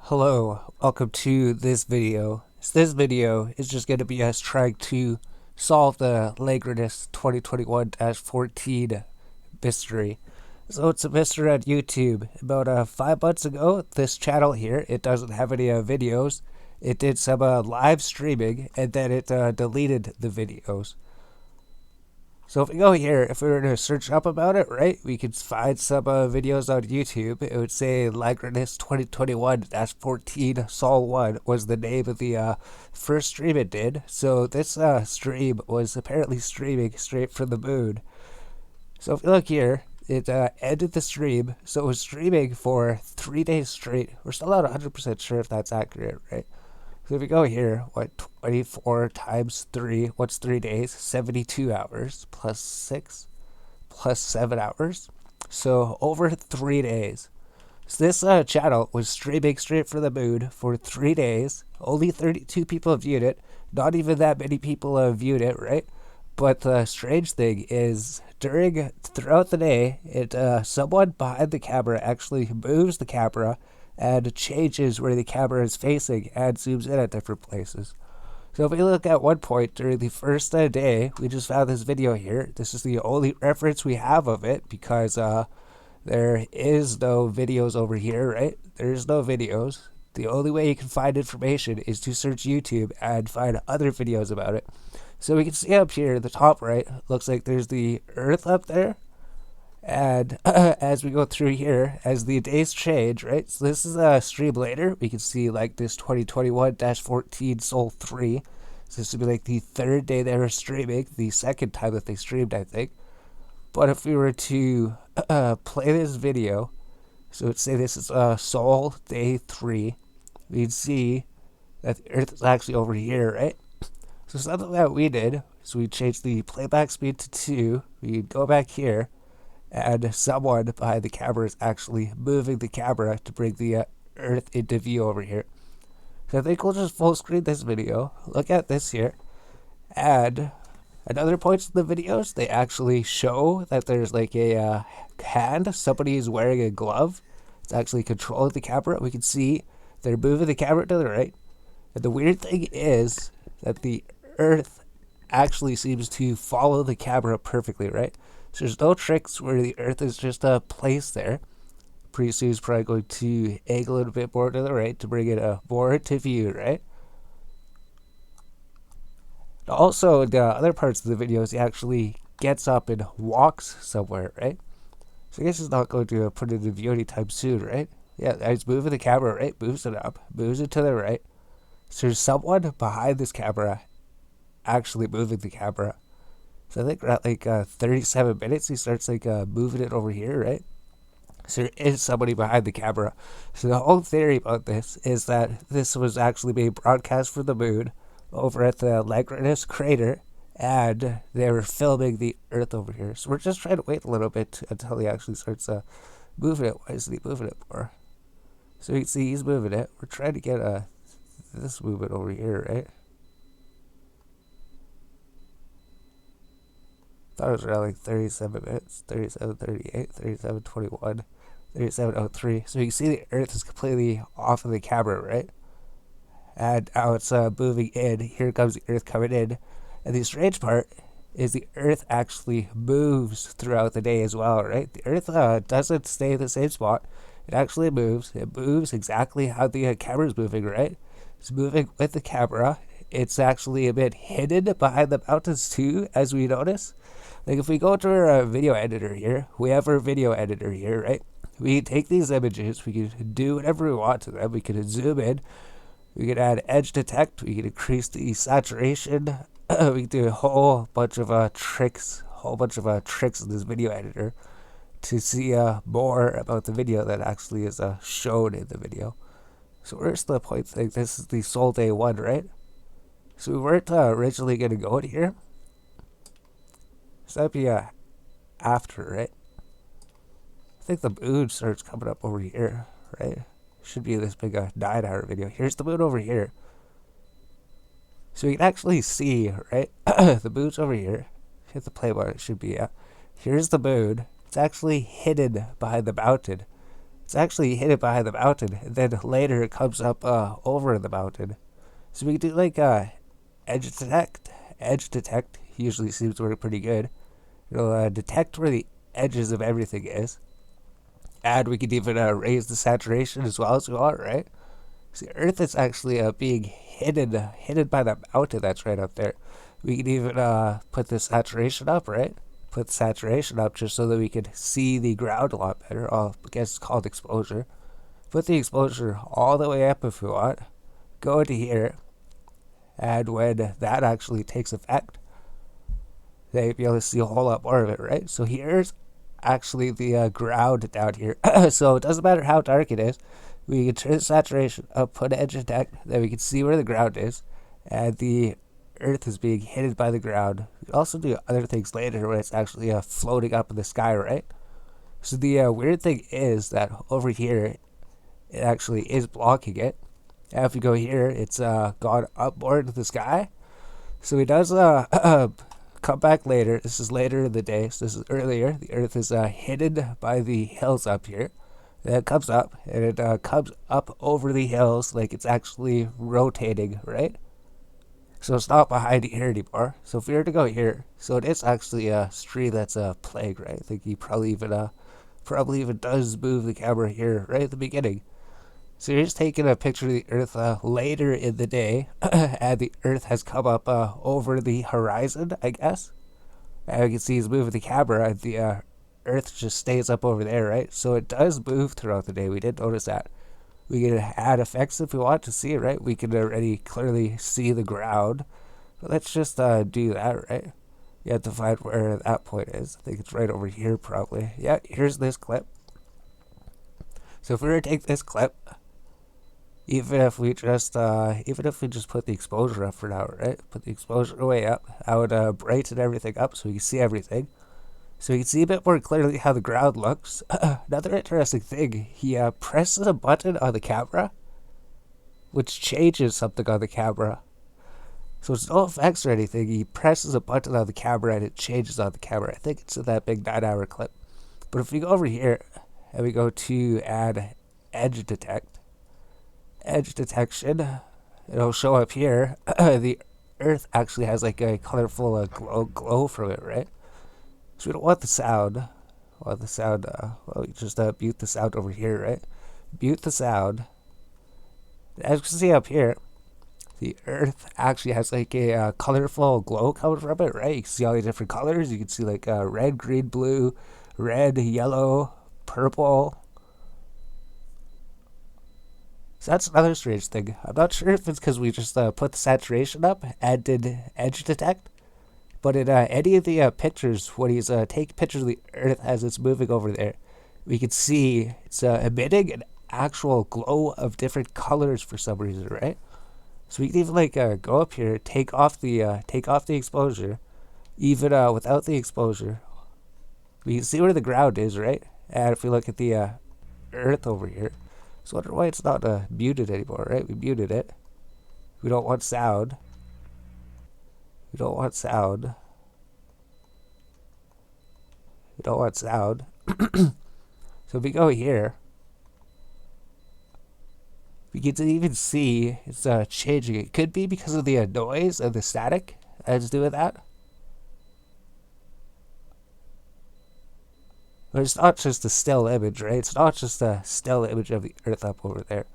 Hello, welcome to this video. This video is just going to be us trying to solve the Lagranus 2021-14 mystery. So it's a mystery on YouTube. About 5 months ago, this channel here, it doesn't have any videos. It did some live streaming, and then it deleted the videos. So if we go here, if we were to search up about it, right, we could find some videos on YouTube. It would say Lagranus 2021-14 Sol 1 was the name of the first stream it did. So this stream was apparently streaming straight from the moon. So if you look here, it ended the stream. So it was streaming for 3 days straight. We're still not 100% sure if that's accurate, right? So if we go here, 24 times 3, what's 3 days? 72 hours plus 6 plus 7 hours. So over 3 days. So this channel was streaming straight from the moon for 3 days. Only 32 people viewed it. Not even that many people viewed it, right? But the strange thing is, throughout the day, someone behind the camera actually moves the camera and changes where the camera is facing and zooms in at different places. So if we look at one point during the first day, we just found this video here. This is the only reference we have of it because there is no videos over here, right? There's no videos. The only way you can find information is to search YouTube and find other videos about it. So we can see up here, the top right, looks like there's the Earth up there. And as we go through here, as the days change, right? So this is a stream later. We can see like this 2021-14 Sol 3. So this would be like the third day they were streaming, the second time that they streamed, I think. But if we were to play this video, so let's say this is Sol Day 3, we'd see that the Earth is actually over here, right? So something that we did is we changed the playback speed to 2. We'd go back here, and someone behind the camera is actually moving the camera to bring the Earth into view over here. So I think we'll just full screen this video. Look at this here. And at other points in the videos, they actually show that there's like a hand. Somebody is wearing a glove. It's actually controlling the camera. We can see they're moving the camera to the right. And the weird thing is that the Earth actually seems to follow the camera perfectly, right? So there's no tricks where the Earth is just placed there. Pretty soon it's probably going to angle it a bit more to the right to bring it more into view, right? Also, in the other parts of the videos, he actually gets up and walks somewhere, right? So I guess he's not going to put it in view anytime soon, right? Yeah, he's moving the camera, right? Moves it up, moves it to the right. So there's someone behind this camera actually moving the camera. So I think we're at like 37 minutes, he starts like moving it over here, right? So there is somebody behind the camera. So the whole theory about this is that this was actually being broadcast from the moon over at the Lagranus crater, and they were filming the Earth over here. So we're just trying to wait a little bit until he actually starts moving it. Why isn't he moving it more? So you can see he's moving it. We're trying to get this movement over here, right? Thought it was around like 37 minutes, 37:38, 37:21, 37:03. So you can see the Earth is completely off of the camera, right? And now it's moving in. Here comes the Earth coming in. And the strange part is the Earth actually moves throughout the day as well, right? The Earth doesn't stay in the same spot. It actually moves. It moves exactly how the camera is moving, right? It's moving with the camera. It's actually a bit hidden behind the mountains too, as we notice. Like if we go to our video editor here, we have our video editor here, right? We can take these images, we can do whatever we want to them. We can zoom in, we can add edge detect, we can increase the saturation, we can do a whole bunch of tricks in this video editor to see more about the video that actually is shown in the video. So where's the point thing? This is the Sol Day 1, right? So we weren't originally going to go in here. So that'd be after, right? I think the moon starts coming up over here, right? Should be this big 9-hour video. Here's the moon over here. So you can actually see, right? The moon's over here. Hit the play button, it should be, Here's the moon. It's actually hidden behind the mountain. It's actually hidden behind the mountain, and then later it comes up over the mountain. So we can do like edge detect. Edge detect usually seems to work pretty good. It'll detect where the edges of everything is. And we can even raise the saturation as well as we want, right? So the Earth is actually being hidden by that mountain that's right up there. We can even put the saturation up, right? Put the saturation up just so that we can see the ground a lot better. I guess it's called exposure. Put the exposure all the way up if we want. Go into here, and when that actually takes effect, then you'll be able to see a whole lot more of it, right? So here's actually the ground down here. So it doesn't matter how dark it is. We can turn the saturation up, put edge detect, then we can see where the ground is, and the Earth is being hidden by the ground. We can also do other things later when it's actually floating up in the sky, right? So the weird thing is that over here, it actually is blocking it. And if we go here, it's gone up more into the sky. So it does come back later. This is later in the day, so this is earlier. The Earth is hidden by the hills up here. Then it comes up, and it comes up over the hills like it's actually rotating, right? So it's not behind here anymore. So if we were to go here, so it is actually a stream that's a plague, right? I think he probably even does move the camera here right at the beginning. So you're just taking a picture of the Earth later in the day, and the Earth has come up over the horizon, I guess. And you can see he's moving the camera, and the Earth just stays up over there, right? So it does move throughout the day. We did notice that. We can add effects if we want to see it, right? We can already clearly see the ground. But let's just do that, right? You have to find where that point is. I think it's right over here, probably. Yeah, here's this clip. So if we were to take this clip, even if we just put the exposure up for now, right? Put the exposure way up. I would brighten everything up so we can see everything. So you can see a bit more clearly how the ground looks. Another interesting thing, he presses a button on the camera, which changes something on the camera. So it's no effects or anything. He presses a button on the camera and it changes on the camera. I think it's in that big 9-hour clip. But if we go over here and we go to add edge detect, edge detection, it'll show up here. The Earth actually has like a colorful glow from it, right? So we don't want the sound. Well, we just mute the sound over here, right? Mute the sound. As you can see up here, the Earth actually has like a colorful glow coming from it, right? You can see all the different colors. You can see like red, green, blue, red, yellow, purple. So that's another strange thing. I'm not sure if it's because we just put the saturation up and did edge detect. But in any of the pictures, when he's taking pictures of the Earth as it's moving over there, we can see it's emitting an actual glow of different colors for some reason, right? So we can even like go up here, take off the exposure, even without the exposure. We can see where the ground is, right? And if we look at the Earth over here, so I wonder why it's not muted anymore, right? We muted it. We don't want sound. We don't want sound. We don't want sound. So if we go here, we can even see it's changing. It could be because of the noise and the static that's doing that. But it's not just a still image, right? It's not just a still image of the Earth up over there.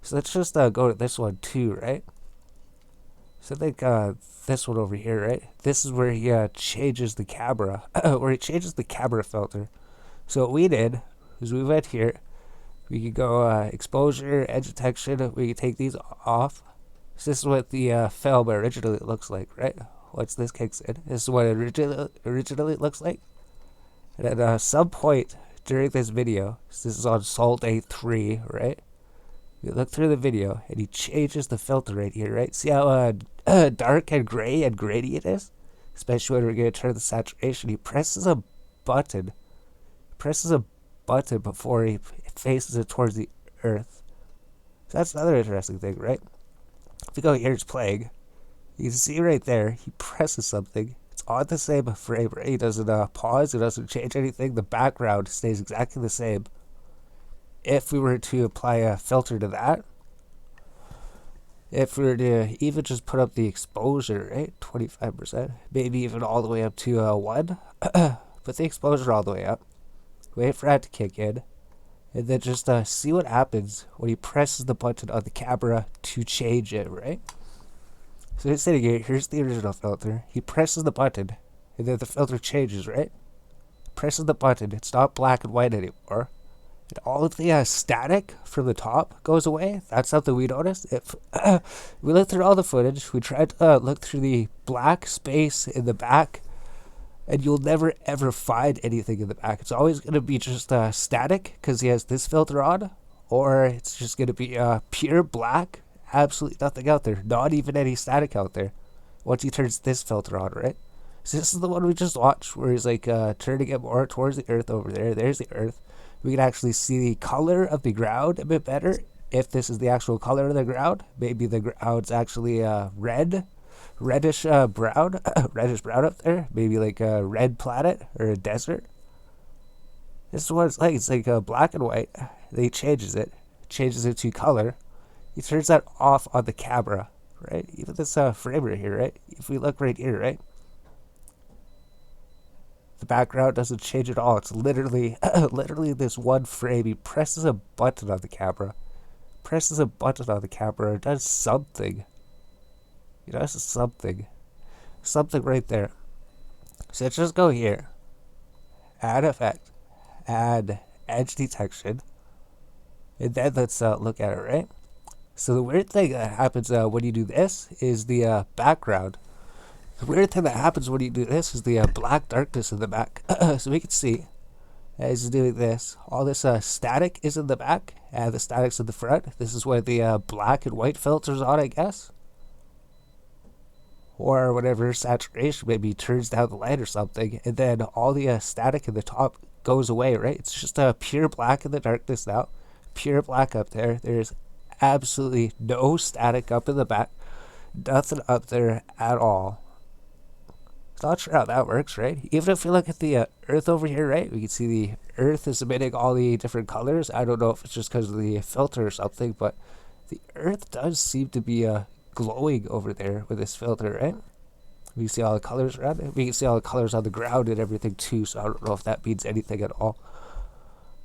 So let's just go to this one too, right? So I think this one over here, right? This is where he changes the camera, where he changes the camera filter. So what we did is we went here. We could go exposure, edge detection. We could take these off. So this is what the film originally looks like, right? Once this kicks in, this is what it originally looks like. And at some point during this video, so this is on Salt A3, right? You look through the video, and he changes the filter right here, right? See how dark and gray and grainy it is? Especially when we're going to turn the saturation. He presses a button. Before he faces it towards the Earth. So that's another interesting thing, right? If we go here, it's playing. You can see right there, he presses something. It's on the same frame, right? He doesn't pause, he doesn't change anything. The background stays exactly the same. if we were to apply a filter to that, if we were to even just put up the exposure, right, 25%, maybe even all the way up to 1, put the exposure all the way up, wait for that to kick in, and then just see what happens when he presses the button on the camera to change it, right? So it's sitting here, here's the original filter, he presses the button, and then the filter changes, right? Presses the button, it's not black and white anymore. And all of the static from the top goes away. That's something we noticed. If we look through all the footage, we tried to look through the black space in the back, and you'll never ever find anything in the back. It's always going to be just static because he has this filter on, or it's just going to be pure black, absolutely nothing out there, not even any static out there once he turns this filter on, right? So this is the one we just watched where he's like turning it more towards the earth over there. There's the earth. We can actually see the color of the ground a bit better if this is the actual color of the ground. Maybe the ground's actually reddish brown, reddish brown up there. Maybe like a red planet or a desert. This is what it's like. It's like black and white. Then he changes it to color. He turns that off on the camera, right? Even this frame right here, right? If we look right here, right? The background doesn't change at all. It's literally, literally this one frame. He presses a button on the camera. It does something. It does something. Something right there. So let's just go here. Add effect. Add edge detection. And then let's look at it, right? So the weird thing that happens when you do this is the background. The weird thing that happens when you do this is the black darkness in the back. So we can see, as he's doing this, all this static is in the back, and the static's in the front. This is where the black and white filter's on, I guess. Or whatever, saturation maybe turns down the light or something, and then all the static in the top goes away, right? It's just pure black in the darkness now. Pure black up there. There's absolutely no static up in the back. Nothing up there at all. Not sure how that works, right? Even if we look at the earth over here, right? We can see the earth is emitting all the different colors. I don't know if it's just because of the filter or something, but the earth does seem to be glowing over there with this filter, right? We can see all the colors around it. We can see all the colors on the ground and everything too, so I don't know if that means anything at all.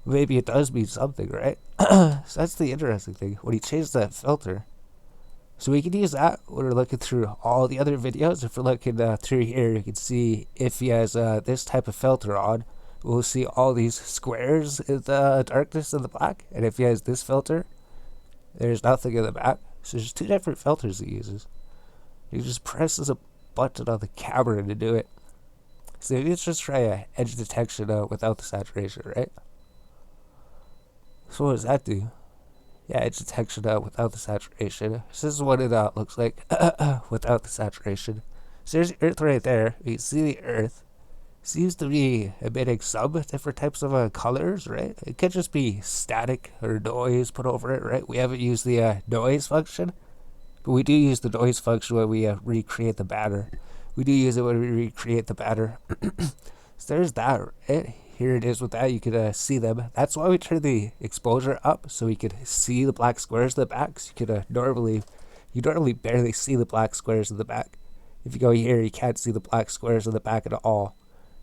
Maybe it does mean something, right? So that's the interesting thing. When he changed that filter, so we can use that when we're looking through all the other videos. If we're looking through here, you can see if he has this type of filter on, we'll see all these squares in the darkness and the black. And if he has this filter, there's nothing in the back. So there's two different filters he uses. He just presses a button on the camera to do it. So let's just try edge detection without the saturation, right? So what does that do? Yeah, edge detection without the saturation. So this is what it looks like without the saturation. So there's the earth right there. You can see the earth. Seems to be emitting some different types of colors, right? It could just be static or noise put over it, right? We haven't used the noise function, but we do use the noise function when we recreate the batter. We do use it when we recreate the batter. So there's that, right? Here it is with that. You could see them. That's why we turn the exposure up, so we could see the black squares in the back. So you could normally barely see the black squares in the back. If you go here, you can't see the black squares in the back at all.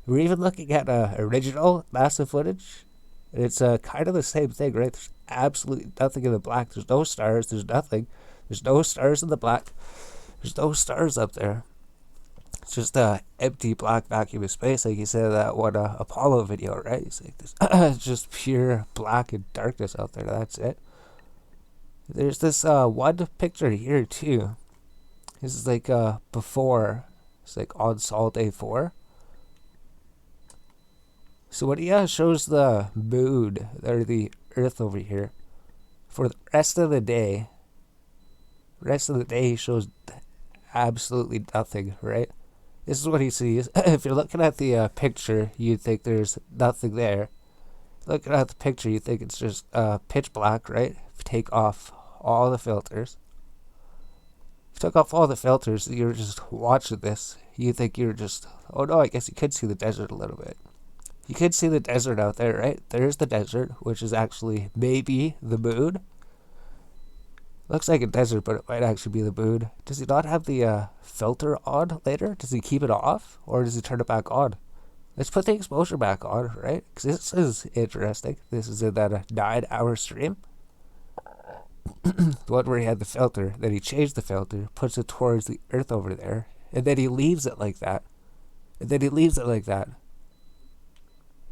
We're even looking at original massive footage, and it's kind of the same thing, right? There's absolutely nothing in the black. There's no stars. There's nothing. There's no stars in the black. There's no stars up there. It's just empty black vacuum of space, like you said that one Apollo video, right? It's like this, it's just pure black and darkness out there. That's it. There's this one picture here too. This is like before. It's like on Sol Day 4. So when he shows the moon or the Earth over here, for the rest of the day, he shows absolutely nothing, right? This is what he sees. If you're looking at the picture, you'd think there's nothing there. Looking at the picture, you think it's just pitch black, right? If you take off all the filters. If you took off all the filters, you were just watching this. You think you're just, oh no, I guess you could see the desert a little bit. You can see the desert out there, right? There's the desert, which is actually maybe the moon. Looks like a desert, but it might actually be the moon. Does he not have the filter on later? Does he keep it off, or does he turn it back on? Let's put the exposure back on, right? Because this is interesting. This is in that 9-hour stream. The one where he had the filter, then he changed the filter, puts it towards the earth over there, and then he leaves it like that.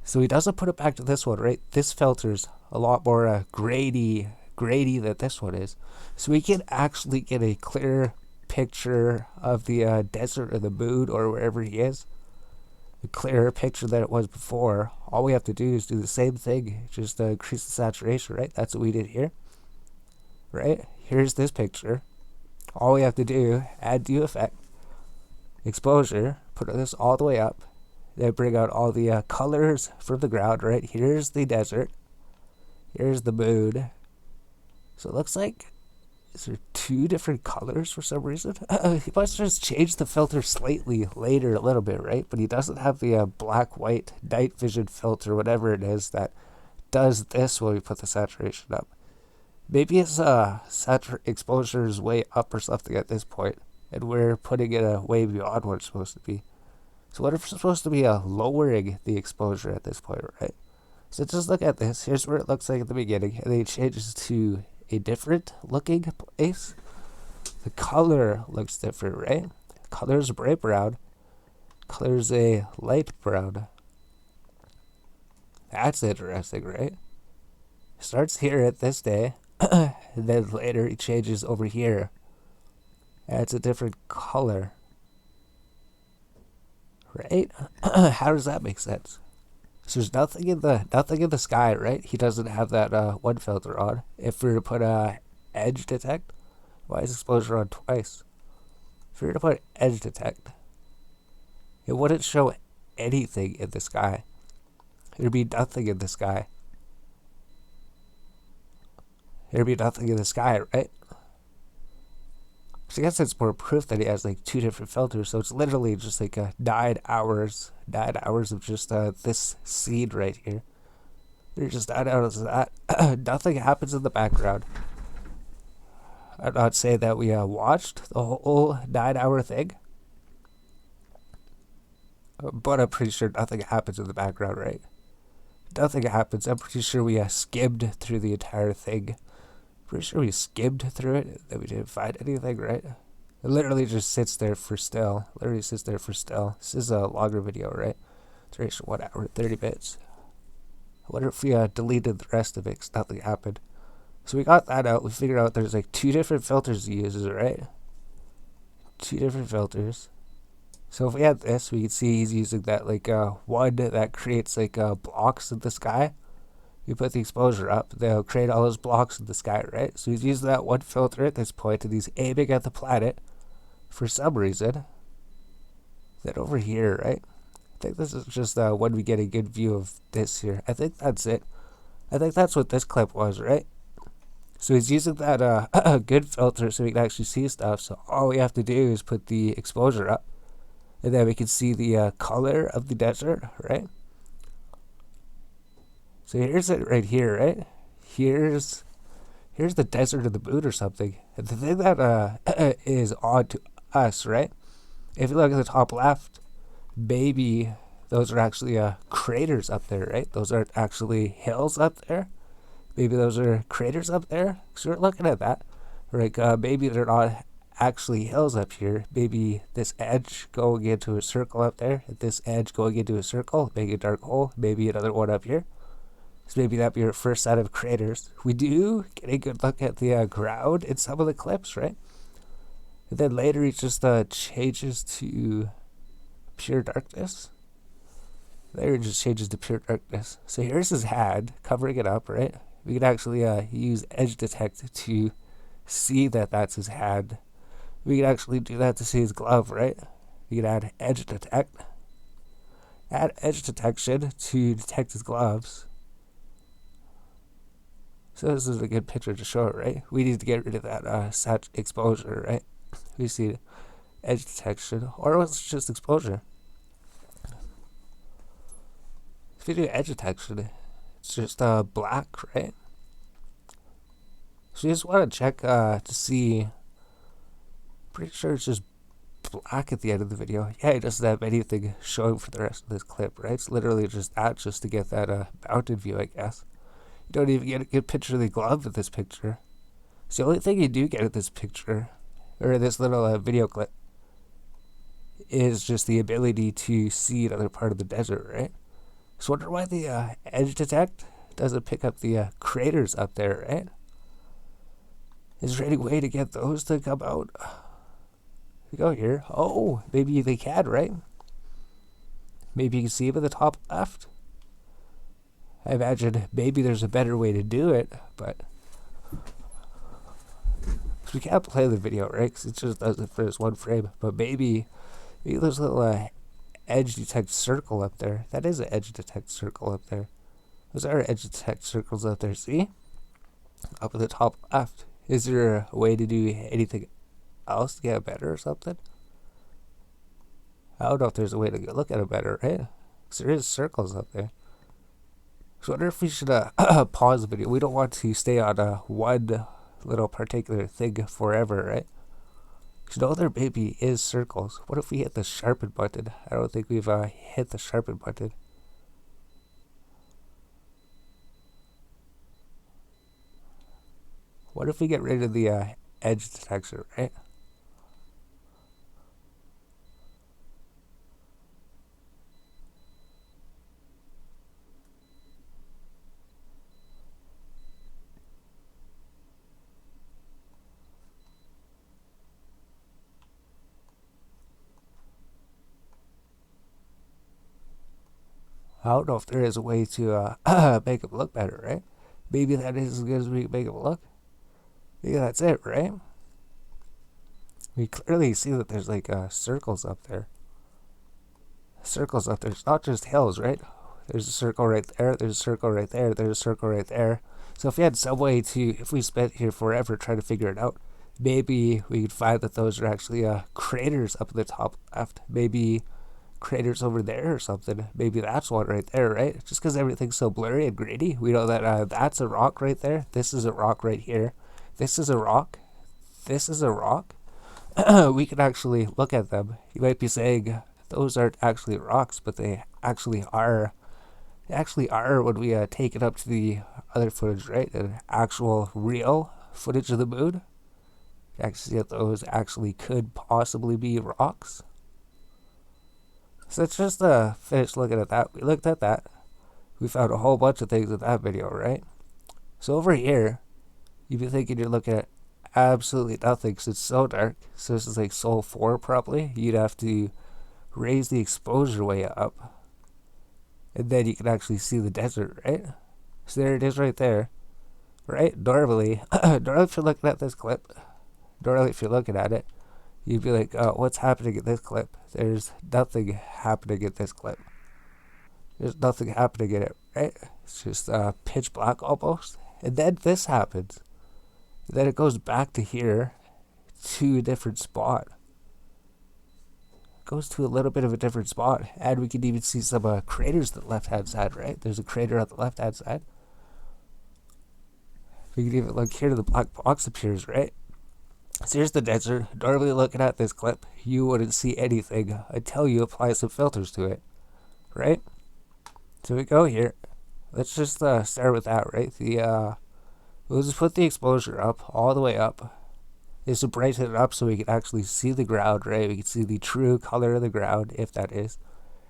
So he doesn't put it back to this one, right? This filter's a lot more grainy than this one is. So we can actually get a clear picture of the desert or the moon or wherever he is. A clearer picture than it was before. All we have to do is do the same thing, just increase the saturation, right? That's what we did here. Right? Here's this picture. All we have to do, add dew effect, exposure, put this all the way up, then bring out all the colors from the ground, right? Here's the desert. Here's the moon. So it looks like, is there two different colors for some reason? He must just change the filter slightly later a little bit, right? But he doesn't have the black-white night vision filter, whatever it is, that does this when we put the saturation up. Maybe his exposure is way up or something at this point, and we're putting it way beyond what it's supposed to be. So what if it's supposed to be lowering the exposure at this point, right? So just look at this. Here's where it looks like at the beginning, and then it changes to a different looking place. The color looks different, right? The color is bright brown. Color's a light brown. That's interesting, right? Starts here at this day, and then later it changes over here. And it's a different color. Right? How does that make sense? So there's nothing in the sky, right? He doesn't have that one filter on. If we were to put edge detect, why is exposure on twice? If we were to put edge detect, it wouldn't show anything in the sky. There'd be nothing in the sky. There'd be nothing in the sky, right? So I guess it's more proof that he has like two different filters. So it's literally just like 9 hours of just this seed right here. There's just 9 hours of that. Nothing happens in the background. I'm not saying that we watched the whole 9-hour thing, but I'm pretty sure nothing happens in the background, right? Nothing happens. I'm pretty sure we skimmed through the entire thing. Pretty sure we skimmed through it, that we didn't find anything, right? It literally just sits there for still. This is a longer video, right? Duration 1 hour, 30 minutes. I wonder if we deleted the rest of it because nothing happened. So we got that out. We figured out there's like two different filters he uses, right? Two different filters. So if we had this, we could see he's using that like one that creates like blocks in the sky. You put the exposure up, they'll create all those blocks in the sky, right? So he's using that one filter at this point, and he's aiming at the planet for some reason. Then over here, right? I think this is just when we get a good view of this here. I think that's it. I think that's what this clip was, right? So he's using that good filter so we can actually see stuff. So all we have to do is put the exposure up, and then we can see the color of the desert, right? So here's it right here, right? Here's the desert of the moon or something. And the thing that is odd to us, right? If you look at the top left, maybe those are actually craters up there, right? Those aren't actually hills up there. Maybe those are craters up there. So we're looking at that. Like maybe they're not actually hills up here. Maybe this edge going into a circle up there, and this edge going into a circle, make a dark hole. Maybe another one up here. So maybe that'd be our first set of craters. We do get a good look at the ground in some of the clips, right? And then later he just changes to pure darkness. There it just changes to pure darkness. So here's his hand, covering it up, right? We can actually use edge detect to see that that's his hand. We can actually do that to see his glove, right? We can add edge detect. Add edge detection to detect his gloves. So this is a good picture to show it, right? We need to get rid of that sat exposure, right? We see edge detection, or it's just exposure. video edge detection, it's just black, right? So you just want to check to see. Pretty sure it's just black at the end of the video. Yeah, it doesn't have anything showing for the rest of this clip, right? It's literally just that, just to get that mounted view, I guess. You don't even get a good picture of the glove in this picture. So the only thing you do get in this picture, or this little video clip, is just the ability to see another part of the desert, right? So I wonder why the edge detect doesn't pick up the craters up there, right? Is there any way to get those to come out? We go here. Oh, maybe they can, right? Maybe you can see them in the top left. I imagine maybe there's a better way to do it, but we can't play the video, right? Because it just does it for this one frame. But maybe there's a little edge detect circle up there. That is an edge detect circle up there. Those are edge detect circles up there. See? Up at the top left. Is there a way to do anything else to get it better or something? I don't know if there's a way to look at it better, right? Because there is circles up there. So I wonder if we should pause the video. We don't want to stay on one little particular thing forever, right? You know there maybe is circles. What if we hit the sharpen button? I don't think we've hit the sharpen button. What if we get rid of the edge detection, right? I don't know if there is a way to make them look better, right? Maybe that is as good as we can make them look. Yeah, that's it, right? We clearly see that there's like circles up there. Circles up there. It's not just hills, right? There's a circle right there. There's a circle right there. There's a circle right there. So if we had some way to, if we spent here forever trying to figure it out, maybe we could find that those are actually craters up at the top left. Maybe craters over there or something. Maybe that's one right there, right? Just because everything's so blurry and grainy, we know that that's a rock right there. This is a rock right here. This is a rock. This is a rock. We can actually look at them. You might be saying those aren't actually rocks, but they actually are. They actually are when we take it up to the other footage, right? An actual real footage of the moon. You actually see that those actually could possibly be rocks. So let's just finish looking at that. We looked at that. We found a whole bunch of things in that video, right? So over here, you'd be thinking you're looking at absolutely nothing because it's so dark. So this is like Sol 4 probably. You'd have to raise the exposure way up. And then you can actually see the desert, right? So there it is right there. Right? Normally if you're looking at this clip, normally if you're looking at it, you'd be like, oh, what's happening in this clip? There's nothing happening in this clip. There's nothing happening in it, right? It's just pitch black almost. And then this happens. And then it goes back to here to a different spot. It goes to a little bit of a different spot. And we can even see some craters on the left-hand side, right? There's a crater on the left-hand side. We can even look here, the black box appears, right? So here's the desert. Normally looking at this clip, you wouldn't see anything until you apply some filters to it, right? So we go here. Let's just start with that, right? We'll just put the exposure up, all the way up. Just to brighten it up so we can actually see the ground, right? We can see the true color of the ground, if that is.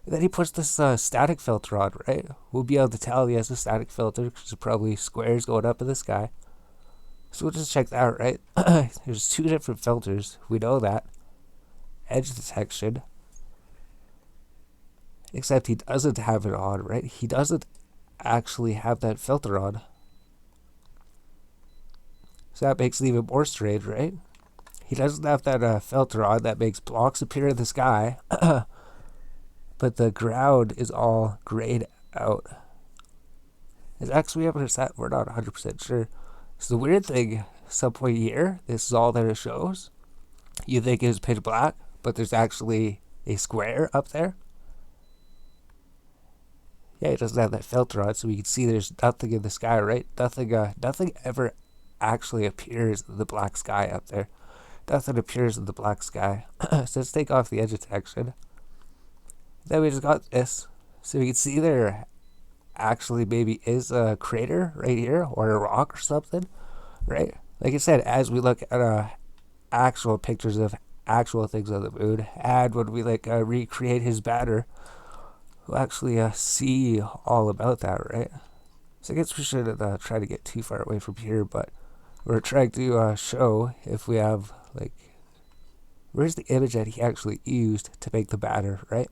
And then he puts this static filter on, right? We'll be able to tell he has a static filter because it's probably squares going up in the sky. So we'll just check that out, right? There's two different filters. We know that. Edge detection. Except he doesn't have it on, right? He doesn't actually have that filter on. So that makes it even more strange, right? He doesn't have that filter on that makes blocks appear in the sky. But the ground is all grayed out. Is actually 100%? We're not 100% sure. So the weird thing, some point here, this is all that it shows. You think it's pitch black, but there's actually a square up there. Yeah, it doesn't have that filter on, so we can see there's nothing in the sky, right? Nothing ever actually appears in the black sky up there. Nothing appears in the black sky. So let's take off the edge detection. Then we just got this. So we can see there actually maybe is a crater right here, or a rock or something, right? Like I said, as we look at actual pictures of actual things on the moon, and when we recreate his banner, we'll actually see all about that, right? So I guess we shouldn't try to get too far away from here, but we're trying to show if we have where's the image that he actually used to make the banner, right?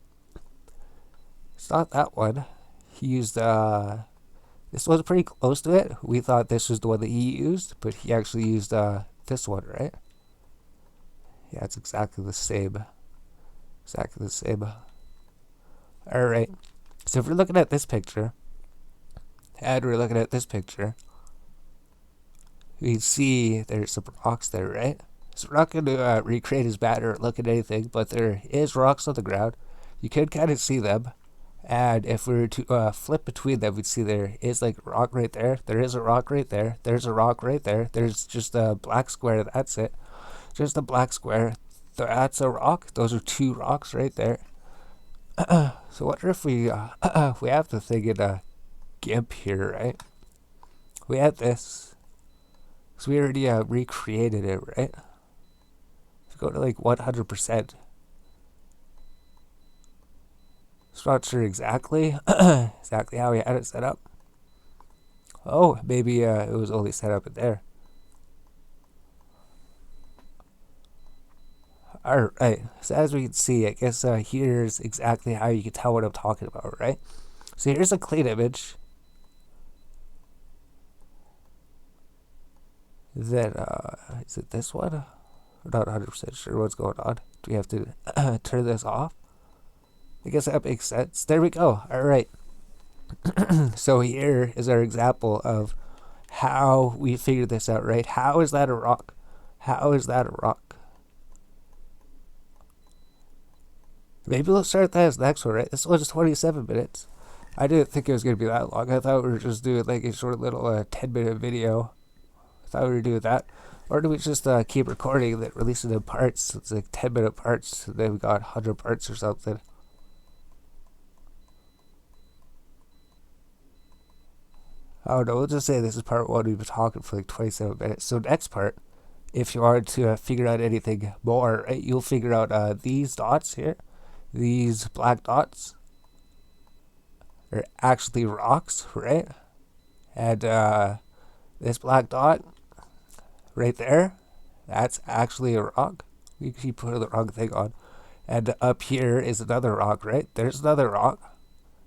It's not that one. He used this was pretty close to it. We thought this was the one that he used, but he actually used this one, right? Yeah, it's exactly the same. Exactly the same. Alright. So if we're looking at this picture, and we're looking at this picture, we can see there's some rocks there, right? So we're not going to recreate his banner or look at anything, but there is rocks on the ground. You can kind of see them. And if we were to flip between them, we'd see there is like a rock right there. There is a rock right there. There's a rock right there. There's just a black square. That's it. Just a black square. That's a rock. Those are two rocks right there. So what if we we have the thing in a GIMP here, right? We had this. So we already recreated it, right? If we go to like 100%. So not sure exactly exactly how we had it set up. Oh, maybe it was only set up in there. Alright, so as we can see, I guess here's exactly how you can tell what I'm talking about, right? So here's a clean image. Then, is it this one? I'm not 100% sure what's going on. Do we have to turn this off? I guess that makes sense. There we go. Alright. So here is our example of how we figured this out, right? How is that a rock? How is that a rock? Maybe let's start that as the next one, right? This one's 27 minutes. I didn't think it was going to be that long. I thought we were just doing like a short little 10-minute video. I thought we were doing that. Or do we just keep recording and then release it in parts? It's like 10-minute parts. And then we got 100 parts or something. I don't know. We'll just say this is part one. We've been talking for like 27 minutes. So next part, if you wanted to figure out anything more, right, you'll figure out these dots here. These black dots are actually rocks, right? And this black dot right there, that's actually a rock. We keep putting the wrong thing on. And up here is another rock, right? There's another rock.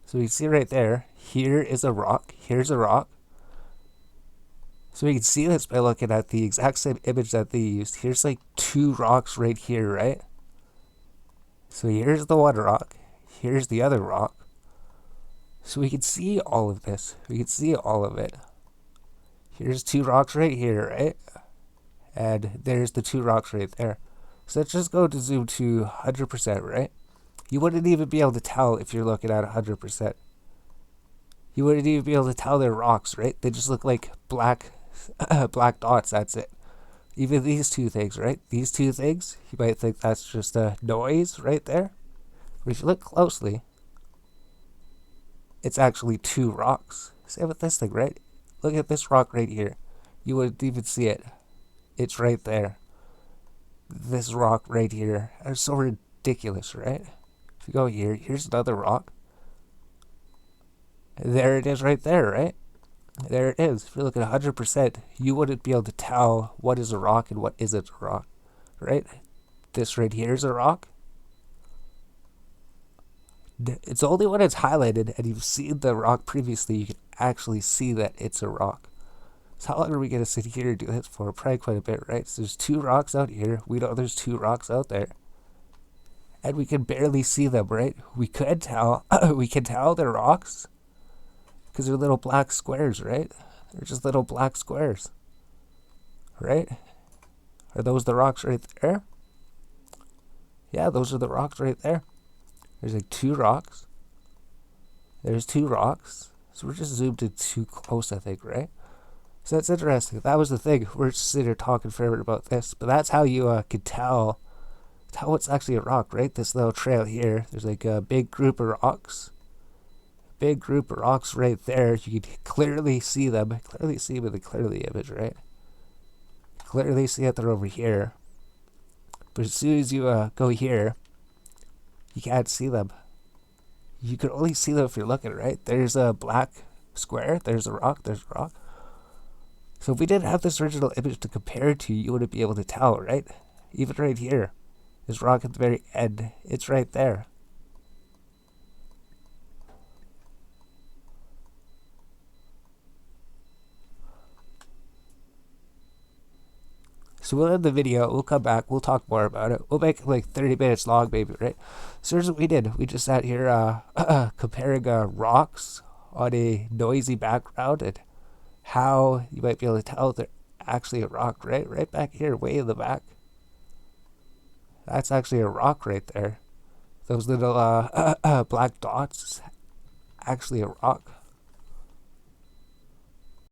So we see right there, here is a rock, here's a rock. So we can see this by looking at the exact same image that they used. Here's like two rocks right here, right? So here's the one rock, here's the other rock. So we can see all of this. We can see all of it. Here's two rocks right here, right? And there's the two rocks right there. So let's just go to zoom to 100%, right? You wouldn't even be able to tell if you're looking at 100%. You wouldn't even be able to tell they're rocks, right? They just look like black black dots, that's it. Even these two things, right? These two things, you might think that's just a noise right there. But if you look closely, it's actually two rocks. Same with this thing, right? Look at this rock right here. You wouldn't even see it. It's right there. This rock right here. It's so ridiculous, right? If you go here, here's another rock. There it is right there, right? There it is. If you look at 100%, you wouldn't be able to tell what is a rock and what isn't a rock, right? This right here is a rock. It's only when it's highlighted and you've seen the rock previously, you can actually see that it's a rock. So how long are we going to sit here and do this for? Probably quite a bit, right? So there's two rocks out here. We know there's two rocks out there. And we can barely see them, right? We could tell, we can tell they're rocks because they're little black squares, right? They're just little black squares, right? Are those the rocks right there? Yeah, those are the rocks right there. There's like two rocks. There's two rocks. So we're just zoomed in too close, I think, right? So that's interesting. That was the thing. We're just sitting here talking forever about this, but that's how you could tell what's actually a rock, right? This little trail here. There's like a big group of rocks. Big group of rocks right there. You can clearly see them. Clearly see them in the clearly image, right? Clearly see that they're over here. But as soon as you go here, you can't see them. You can only see them if you're looking, right? There's a black square. There's a rock. There's a rock. So if we didn't have this original image to compare to, you wouldn't be able to tell, right? Even right here. This rock at the very end. It's right there. So we'll end the video, we'll come back, we'll talk more about it. We'll make it like 30 minutes long maybe, right? So here's what we did. We just sat here comparing rocks on a noisy background and how you might be able to tell they're actually a rock, right? Right back here, way in the back. That's actually a rock right there. Those little black dots, actually a rock.